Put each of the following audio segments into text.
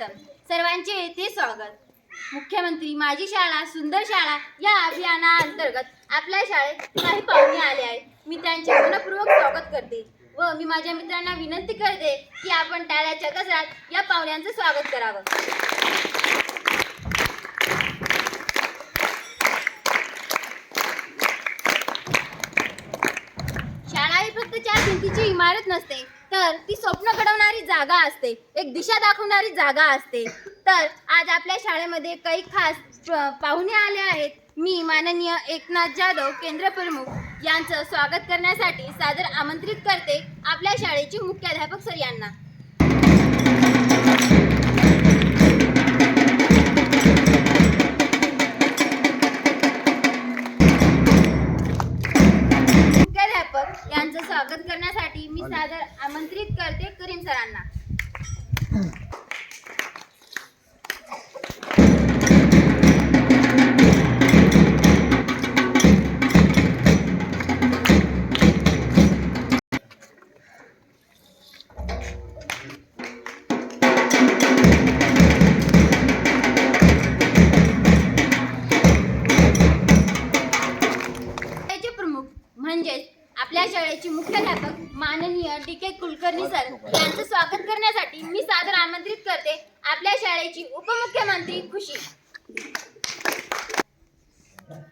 स्वागतम. सर्वांचे येथे स्वागत. मुख्यमंत्री माझी शाळा सुंदर शाळा या अभियानाअंतर्गत आपल्या शाळेत काही पाहुणे आले आहेत. मी त्यांचे मनपूर्वक स्वागत करते व मी माझ्या मित्रांना विनंती करते की आपण टाळ्याच्या गजरात या पाहुण्यांचं स्वागत करावं. शाळा ही फक्त 4 भिंतीची इमारत नसते, तर ती स्वप्न घडवणारी जागा असते, एक दिशा दाखवणारी जागा असते. तर आज आपल्या शाळेमध्ये काही खास पाहुणे आले आहेत. मी माननीय एकनाथ जाधव केंद्र प्रमुख यांचं स्वागत करण्यासाठी सादर आमंत्रित करते आपल्या शाळेचे मुख्याध्यापक सर यांना. मुख्याध्यापक यांचं स्वागत करण्यासाठी मी सादर आमंत्रित करते करीम सरांना. म्हणजेच आपल्या शाळेचे मुख्याध्यापक माननीय डी.के. कुलकर्णी सर यांचं स्वागत करण्यासाठी मी सादर आमंत्रित करते आपल्या शाळेची उपमुख्यमंत्री खुशी.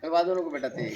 वाजवू नको बेटा ते